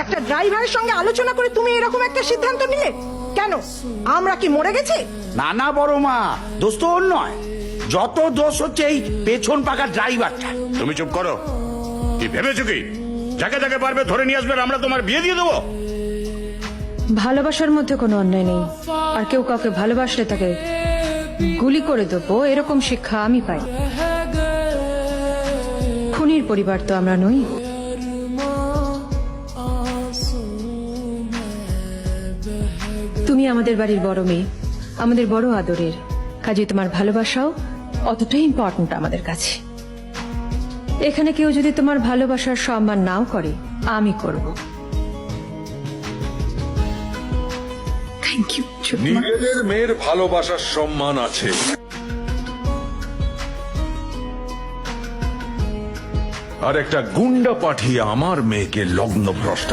একটা ড্রাইভারের সঙ্গে আলোচনা করে তুমি এরকম একটা সিদ্ধান্ত নিলে কেন? আমরা কি মরে গেছি? না না বড় মা, দোষ তো ওর নয়, যত দোষ হচ্ছে এই পেছন পাকা ড্রাইভারটা। তুমি চুপ করো। কি ভেবেছো কি যাকে যাকে পারবে ধরে নিয়ে আসবে আর আমরা তোমার বিয়ে দিয়ে দেবো? ভালোবাসার মধ্যে কোনো অন্যায় নেই, আর কেউ কাউকে ভালোবাসলে তাকে গুলি করে দেবো এরকম শিক্ষা আমি পাই। খুনির পরিবার তো আমরা নই। তুমি আমাদের বাড়ির বড় মেয়ে, আমাদের বড় আদরের, কাজে তোমার ভালোবাসাও অতটাই ইম্পর্ট্যান্ট আমাদের কাছে। এখানে কেউ যদি তোমার ভালোবাসার সম্মান নাও করে, আমি করব। Thank you. নিজেদের মেয়ের ভালোবাসার সম্মান আছে, আর একটা গুন্ডা পাঠিয়ে আমার মেয়েকে লগ্নভ্রষ্ট